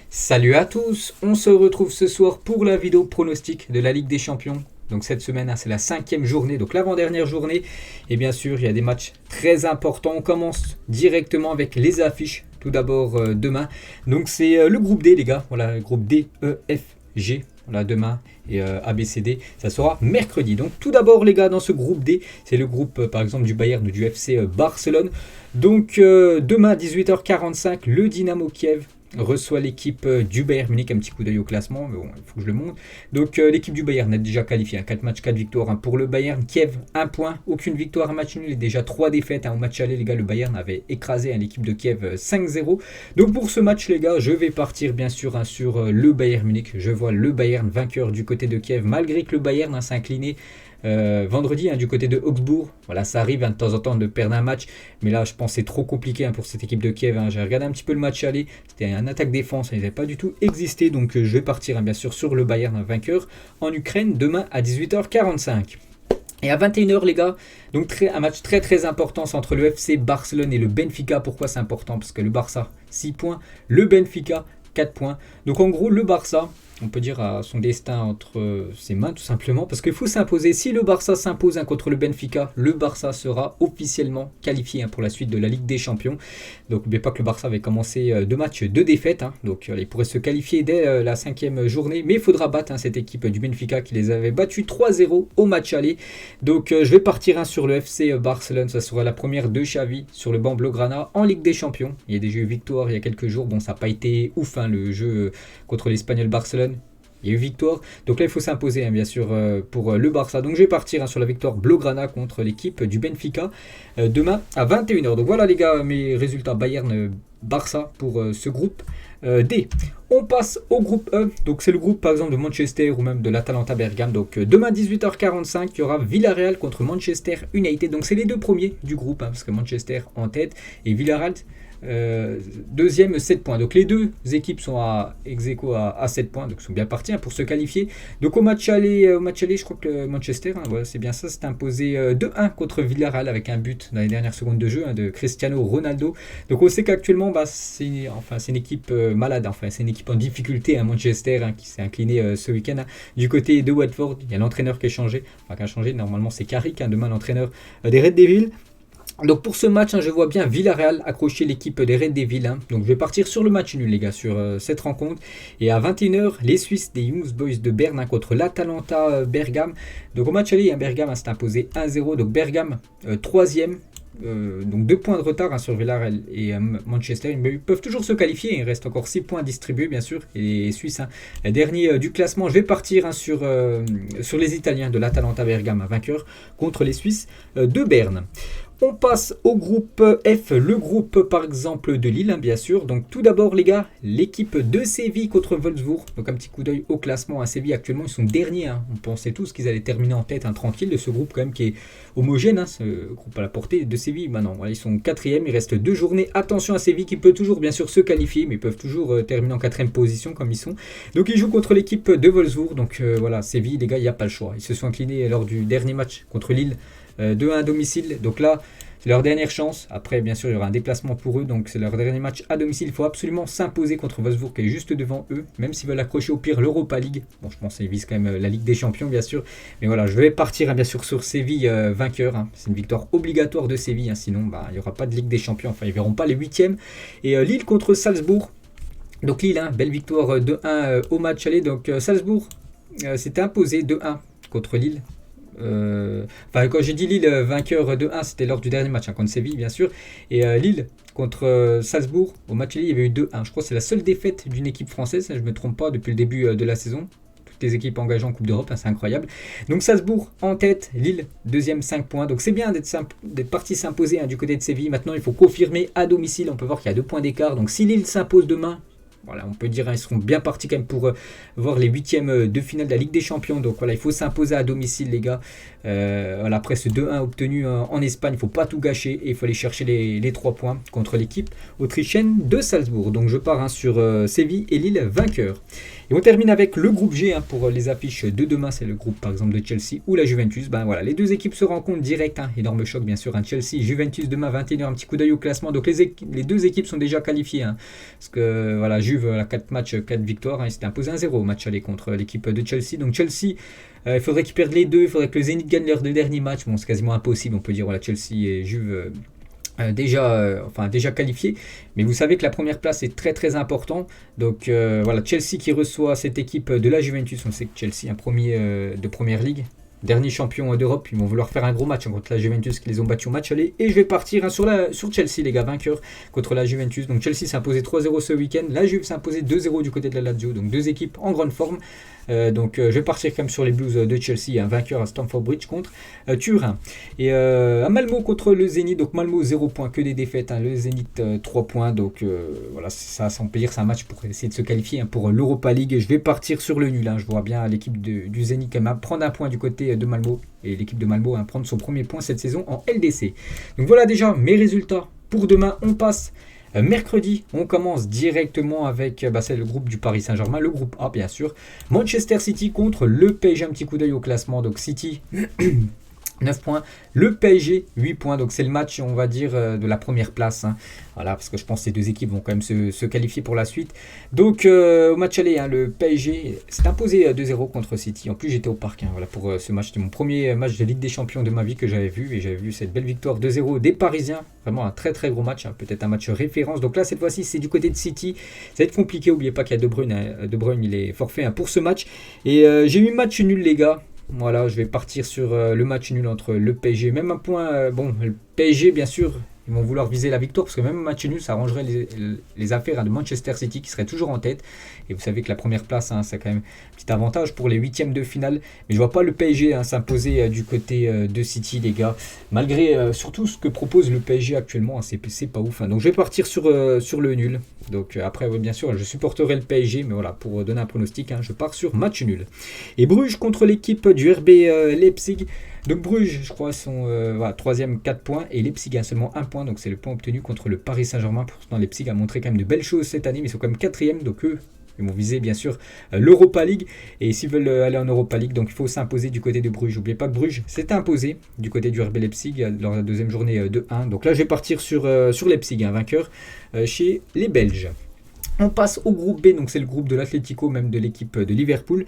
Salut à tous, on se retrouve ce soir pour la vidéo pronostic de la Ligue des Champions. Donc cette semaine, c'est la 5e journée, donc l'avant-dernière journée. Et bien sûr, il y a des matchs très importants. On commence directement avec les affiches. Tout d'abord demain. Donc c'est le groupe D les gars. Voilà, le groupe D, E, F, G. Voilà, demain et ABCD, ça sera mercredi. Donc tout d'abord les gars, dans ce groupe D, c'est le groupe par exemple du Bayern ou du FC Barcelone. Donc demain 18h45, le Dynamo Kiev reçoit l'équipe du Bayern Munich. Un petit coup d'œil au classement, mais bon, il faut que je le montre. Donc l'équipe du Bayern est déjà qualifiée, 4 matchs, 4 victoires pour le Bayern. Kiev, 1 point, aucune victoire, un match nul et déjà 3 défaites. Au match aller les gars, le Bayern avait écrasé l'équipe de Kiev 5-0. Donc pour ce match les gars, je vais partir bien sûr sur le Bayern Munich. Je vois le Bayern vainqueur du côté de Kiev, malgré que le Bayern s'est incliné vendredi du côté de Augsbourg. Voilà, ça arrive de temps en temps de perdre un match, mais là je pense que c'est trop compliqué pour cette équipe de Kiev. J'ai regardé un petit peu le match aller, c'était un attaque-défense, il n'avait pas du tout existé, donc je vais partir bien sûr sur le Bayern vainqueur en Ukraine demain à 18h45. Et à 21h les gars, donc un match très très important entre le FC Barcelone et le Benfica. Pourquoi c'est important? Parce que le Barça 6 points, le Benfica 4 points. Donc en gros le Barça, on peut dire, à son destin entre ses mains tout simplement, parce qu'il faut s'imposer. Si le Barça s'impose contre le Benfica, le Barça sera officiellement qualifié pour la suite de la Ligue des Champions. Donc n'oubliez pas que le Barça avait commencé 2 matchs, 2 défaites, donc il pourrait se qualifier dès la 5e journée, mais il faudra battre cette équipe du Benfica qui les avait battus 3-0 au match aller. Donc je vais partir sur le FC Barcelone, ça sera la première de Xavi sur le banc blaugrana en Ligue des Champions. Il y a déjà eu victoire il y a quelques jours, bon ça n'a pas été ouf le jeu contre l'Espagnol Barcelone. Il y a eu victoire, donc là il faut s'imposer bien sûr pour le Barça. Donc je vais partir sur la victoire blaugrana contre l'équipe du Benfica demain à 21h. Donc voilà les gars, mes résultats Bayern-Barça pour ce groupe D. On passe au groupe E, donc c'est le groupe par exemple de Manchester ou même de l'Atalanta Bergame. Donc demain 18h45, il y aura Villarreal contre Manchester United. Donc c'est les deux premiers du groupe, parce que Manchester en tête et Villarreal deuxième 7 points. Donc les deux équipes sont ex-aequo à 7 points, donc sont bien partis pour se qualifier. Donc au match aller, je crois que Manchester, voilà, c'est bien ça, s'est imposé 2-1 contre Villarreal avec un but dans les dernières secondes de jeu de Cristiano Ronaldo. Donc on sait qu'actuellement c'est une équipe malade, c'est une équipe en difficulté Manchester qui s'est incliné ce week-end du côté de Watford. Il y a l'entraîneur qui a changé, normalement c'est Carrick, demain l'entraîneur des Red Devils. Donc pour ce match, je vois bien Villarreal accrocher l'équipe des Red Devils. Donc je vais partir sur le match nul les gars, sur cette rencontre. Et à 21h, les Suisses des Young Boys de Berne contre l'Atalanta Bergame. Donc au match aller, Bergame s'est imposé 1-0. Donc Bergame 3e. Donc 2 points de retard sur Villarreal et Manchester. Ils peuvent toujours se qualifier, il reste encore 6 points distribués bien sûr. Et les Suisses, dernier du classement. Je vais partir sur les Italiens de l'Atalanta Bergame, vainqueur contre les Suisses de Berne. On passe au groupe F, le groupe par exemple de Lille, bien sûr. Donc tout d'abord les gars, l'équipe de Séville contre Wolfsburg. Donc un petit coup d'œil au classement. À Séville actuellement ils sont derniers. On pensait tous qu'ils allaient terminer en tête tranquille de ce groupe quand même qui est homogène. Ce groupe à la portée de Séville. Non, voilà, ils sont 4e, il reste 2 journées. Attention à Séville qui peut toujours bien sûr se qualifier, mais ils peuvent toujours terminer en 4e position comme ils sont. Donc ils jouent contre l'équipe de Wolfsburg. Donc voilà, Séville les gars, il n'y a pas le choix. Ils se sont inclinés lors du dernier match contre Lille. 2-1 à domicile, donc là c'est leur dernière chance. Après bien sûr il y aura un déplacement pour eux, donc c'est leur dernier match à domicile. Il faut absolument s'imposer contre Wolfsburg qui est juste devant eux, même s'ils veulent accrocher au pire l'Europa League. Bon, je pense qu'ils visent quand même la Ligue des Champions bien sûr, mais voilà, je vais partir bien sûr sur Séville vainqueur. C'est une victoire obligatoire de Séville, sinon il n'y aura pas de Ligue des Champions, ils verront pas les 8e. Et Lille contre Salzbourg. Donc Lille, belle victoire 2-1 au match aller. Donc Salzbourg s'était imposé 2-1 contre Lille. Quand j'ai dit Lille vainqueur de 1, c'était lors du dernier match contre Séville bien sûr. Et Lille contre Salzbourg, au match Lille il y avait eu 2-1. Je crois que c'est la seule défaite d'une équipe française, je ne me trompe pas, depuis le début de la saison. Toutes les équipes engagées en Coupe d'Europe, c'est incroyable. Donc Salzbourg en tête, Lille deuxième 5 points. Donc c'est bien d'être parti s'imposer du côté de Séville. Maintenant il faut confirmer à domicile. On peut voir qu'il y a 2 points d'écart. Donc si Lille s'impose demain, voilà, on peut dire ils seront bien partis quand même pour voir les 8e de finale de la Ligue des Champions. Donc voilà, il faut s'imposer à domicile les gars. Voilà, après ce 2-1 obtenu en Espagne, il ne faut pas tout gâcher et il faut aller chercher les 3 points contre l'équipe autrichienne de Salzbourg. Donc je pars sur Séville et Lille vainqueur. Et on termine avec le groupe G pour les affiches de demain. C'est le groupe par exemple de Chelsea ou la Juventus. Voilà, les deux équipes se rencontrent direct. Énorme choc bien sûr. Chelsea, Juventus demain 21h. Un petit coup d'œil au classement. Donc les deux équipes sont déjà qualifiées. Parce que voilà, Juve a 4 matchs, 4 victoires. Il s'était imposé 1-0 au match aller contre l'équipe de Chelsea. Donc Chelsea, il faudrait qu'ils perdent les deux. Il faudrait que le Zénith gagne leurs deux derniers matchs. Bon, c'est quasiment impossible. On peut dire voilà, Chelsea et Juve... déjà qualifié, mais vous savez que la première place est très très important. Donc voilà, Chelsea qui reçoit cette équipe de la Juventus. On sait que Chelsea, un premier de première ligue, dernier champion d'Europe, ils vont vouloir faire un gros match contre la Juventus qui les ont battus au match aller. Et je vais partir sur Chelsea, les gars, vainqueur contre la Juventus. Donc Chelsea s'est imposé 3-0 ce week-end, la Juve s'est imposé 2-0 du côté de la Lazio. Donc deux équipes en grande forme. Donc je vais partir quand même sur les Blues de Chelsea, un vainqueur à Stamford Bridge contre Turin. Et à Malmo contre le Zénith, donc Malmo 0 points, que des défaites, le Zénith 3 points, donc voilà, ça on peut dire c'est un match pour essayer de se qualifier pour l'Europa League. Je vais partir sur le nul, je vois bien l'équipe du Zénith quand même prendre un point du côté de Malmo, et l'équipe de Malmo prendre son premier point cette saison en LDC. Donc voilà déjà mes résultats pour demain. On passe mercredi, on commence directement avec c'est le groupe du Paris Saint-Germain, le groupe A bien sûr. Manchester City contre le PSG, un petit coup d'œil au classement. Donc City 9 points, le PSG 8 points, donc c'est le match on va dire de la première place. Voilà, parce que je pense que ces deux équipes vont quand même se qualifier pour la suite. Donc au match aller, le PSG s'est imposé 2-0 contre City. En plus j'étais au parc, voilà, pour ce match. C'était mon premier match de Ligue des Champions de ma vie que j'avais vu. Et j'avais vu cette belle victoire 2-0 des Parisiens. Vraiment un très très gros match, peut-être un match référence. Donc là cette fois-ci c'est du côté de City. Ça va être compliqué, n'oubliez pas qu'il y a De Bruyne. De Bruyne il est forfait pour ce match. Et j'ai eu match nul les gars. Voilà, je vais partir sur le match nul entre le PSG. Même un point, le PSG bien sûr, ils vont vouloir viser la victoire parce que même un match nul, ça arrangerait les affaires de Manchester City qui serait toujours en tête. Et vous savez que la première place, c'est quand même un petit avantage pour les huitièmes de finale. Mais je vois pas le PSG s'imposer du côté de City, les gars. Malgré surtout ce que propose le PSG actuellement, c'est pas ouf. Donc je vais partir sur le nul. Donc après, bien sûr, je supporterai le PSG. Mais voilà, pour donner un pronostic, je pars sur match nul. Et Bruges contre l'équipe du RB Leipzig. Donc Bruges, je crois, sont 3e 4 points et Leipzig a seulement 1 point. Donc c'est le point obtenu contre le Paris Saint-Germain. Pourtant Leipzig a montré quand même de belles choses cette année, mais ils sont quand même 4e. Donc eux, ils vont viser bien sûr l'Europa League. Et s'ils veulent aller en Europa League, donc il faut s'imposer du côté de Bruges. N'oubliez pas que Bruges s'est imposé du côté du RB Leipzig lors de la deuxième journée de 1. Donc là je vais partir sur Leipzig, vainqueur chez les Belges. On passe au groupe B, donc c'est le groupe de l'Atlético, même de l'équipe de Liverpool.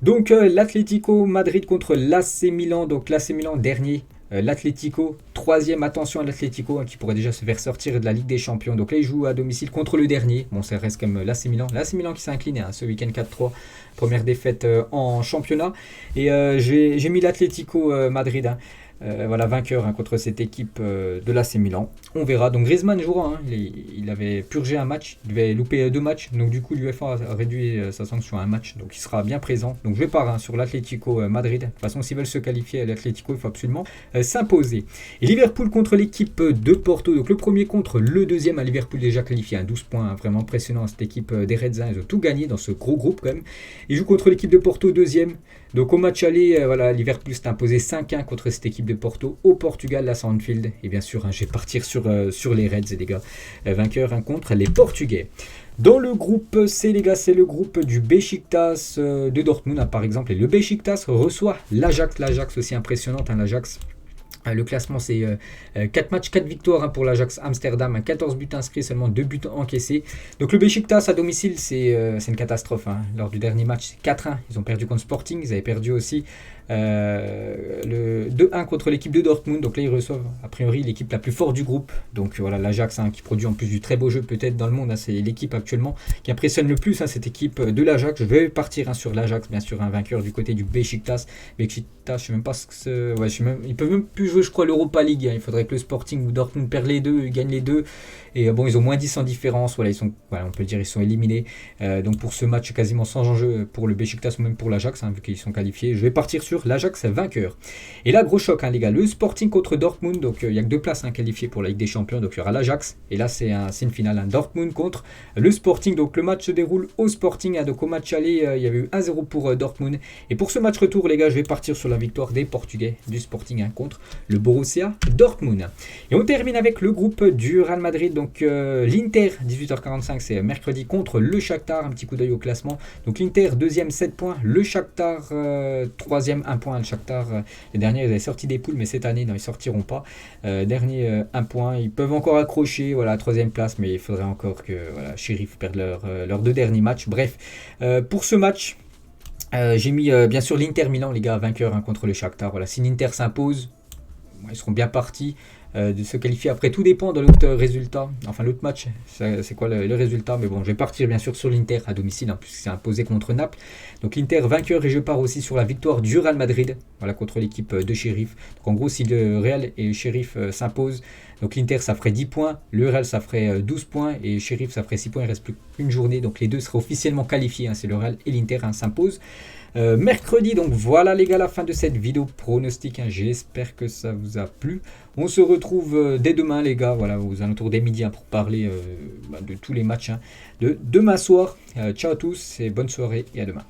Donc l'Atlético Madrid contre l'AC Milan, donc l'AC Milan dernier. L'Atlético, 3e, attention à l'Atlético qui pourrait déjà se faire sortir de la Ligue des Champions. Donc là, il joue à domicile contre le dernier. Bon, ça reste comme l'AC Milan. L'AC Milan qui s'est incliné ce week-end 4-3. Première défaite en championnat. Et j'ai mis l'Atlético Madrid. Voilà, vainqueur contre cette équipe de l'AC Milan. On verra. Donc Griezmann jouera. Il avait purgé un match. Il devait louper 2 matchs. Donc du coup, l'UEFA a réduit sa sanction à un match. Donc il sera bien présent. Donc je vais pars sur l'Atlético Madrid. De toute façon, s'ils veulent se qualifier à l'Atlético, il faut absolument s'imposer. Et Liverpool contre l'équipe de Porto. Donc le premier contre le deuxième. À Liverpool déjà qualifié à 12 points. Vraiment impressionnant cette équipe des Reds. Ils ont tout gagné dans ce gros groupe quand même. Ils jouent contre l'équipe de Porto deuxième. Donc au match aller, Liverpool s'est imposé 5-1 contre cette équipe de Porto au Portugal, la Anfield. Et bien sûr, je vais partir sur les Reds, les gars. Vainqueur contre les Portugais. Dans le groupe C, les gars, c'est le groupe du Beşiktaş de Dortmund, par exemple. Et le Beşiktaş reçoit l'Ajax. L'Ajax aussi impressionnante, l'Ajax. Le classement, c'est 4 matchs, 4 victoires pour l'Ajax Amsterdam, 14 buts inscrits, seulement 2 buts encaissés. Donc le Beşiktaş à domicile, c'est une catastrophe. Lors du dernier match, c'est 4-1. Ils ont perdu contre Sporting, ils avaient perdu aussi le 2-1 contre l'équipe de Dortmund. Donc là, ils reçoivent a priori l'équipe la plus forte du groupe. Donc voilà, l'Ajax qui produit en plus du très beau jeu peut-être dans le monde. C'est l'équipe actuellement qui impressionne le plus, cette équipe de l'Ajax. Je vais partir sur l'Ajax, bien sûr, un vainqueur du côté du Beşiktaş. Beşiktaş, je sais même pas ce que c'est. Ils peuvent même plus jouer, je crois, l'Europa League. Il faudrait que le Sporting ou Dortmund perdent les deux, gagnent les deux. Et bon, ils ont moins 10 en différence. Voilà, on peut le dire, ils sont éliminés. Donc pour ce match quasiment sans enjeu pour le Beşiktaş ou même pour l'Ajax, vu qu'ils sont qualifiés. Je vais partir sur l'Ajax vainqueur. Et là, gros choc, les gars. Le Sporting contre Dortmund. Donc il n'y a que 2 places qualifiées pour la Ligue des Champions. Donc il y aura l'Ajax. Et là, c'est une finale. Dortmund contre le Sporting. Donc le match se déroule au Sporting. Donc au match aller, il y avait eu 1-0 pour Dortmund. Et pour ce match retour, les gars, je vais partir sur la victoire des Portugais du Sporting contre le Borussia Dortmund. Et on termine avec le groupe du Real Madrid. Donc l'Inter, 18h45, c'est mercredi contre le Shakhtar. Un petit coup d'œil au classement. Donc l'Inter, deuxième, 7 points. Le Shakhtar, troisième, 1 point. Le Shakhtar, les derniers, ils avaient sorti des poules, mais cette année, non, ils ne sortiront pas. Dernier, 1 point. Ils peuvent encore accrocher, voilà, troisième place, mais il faudrait encore que voilà, Sheriff perde leurs 2 derniers matchs. Bref, pour ce match, j'ai mis bien sûr l'Inter Milan, les gars, vainqueur contre le Shakhtar. Voilà, si l'Inter s'impose, ils seront bien partis de se qualifier. Après, tout dépend de l'autre résultat. Enfin, l'autre match, c'est quoi le résultat. Mais bon, je vais partir bien sûr sur l'Inter à domicile, hein, puisque c'est imposé contre Naples. Donc l'Inter vainqueur, et je pars aussi sur la victoire du Real Madrid, voilà, contre l'équipe de Sheriff. Donc en gros, si le Real et le Sheriff s'imposent, donc l'Inter ça ferait 10 points, le Real ça ferait 12 points et Sheriff ça ferait 6 points. Il ne reste plus qu'une journée, donc les deux seraient officiellement qualifiés, hein, c'est le Real et l'Inter s'imposent. Mercredi, donc voilà les gars, la fin de cette vidéo pronostic, hein. J'espère que ça vous a plu. On se retrouve dès demain les gars, voilà, aux alentours des midi, hein, pour parler de tous les matchs, hein, de demain soir. Ciao à tous et bonne soirée et à demain.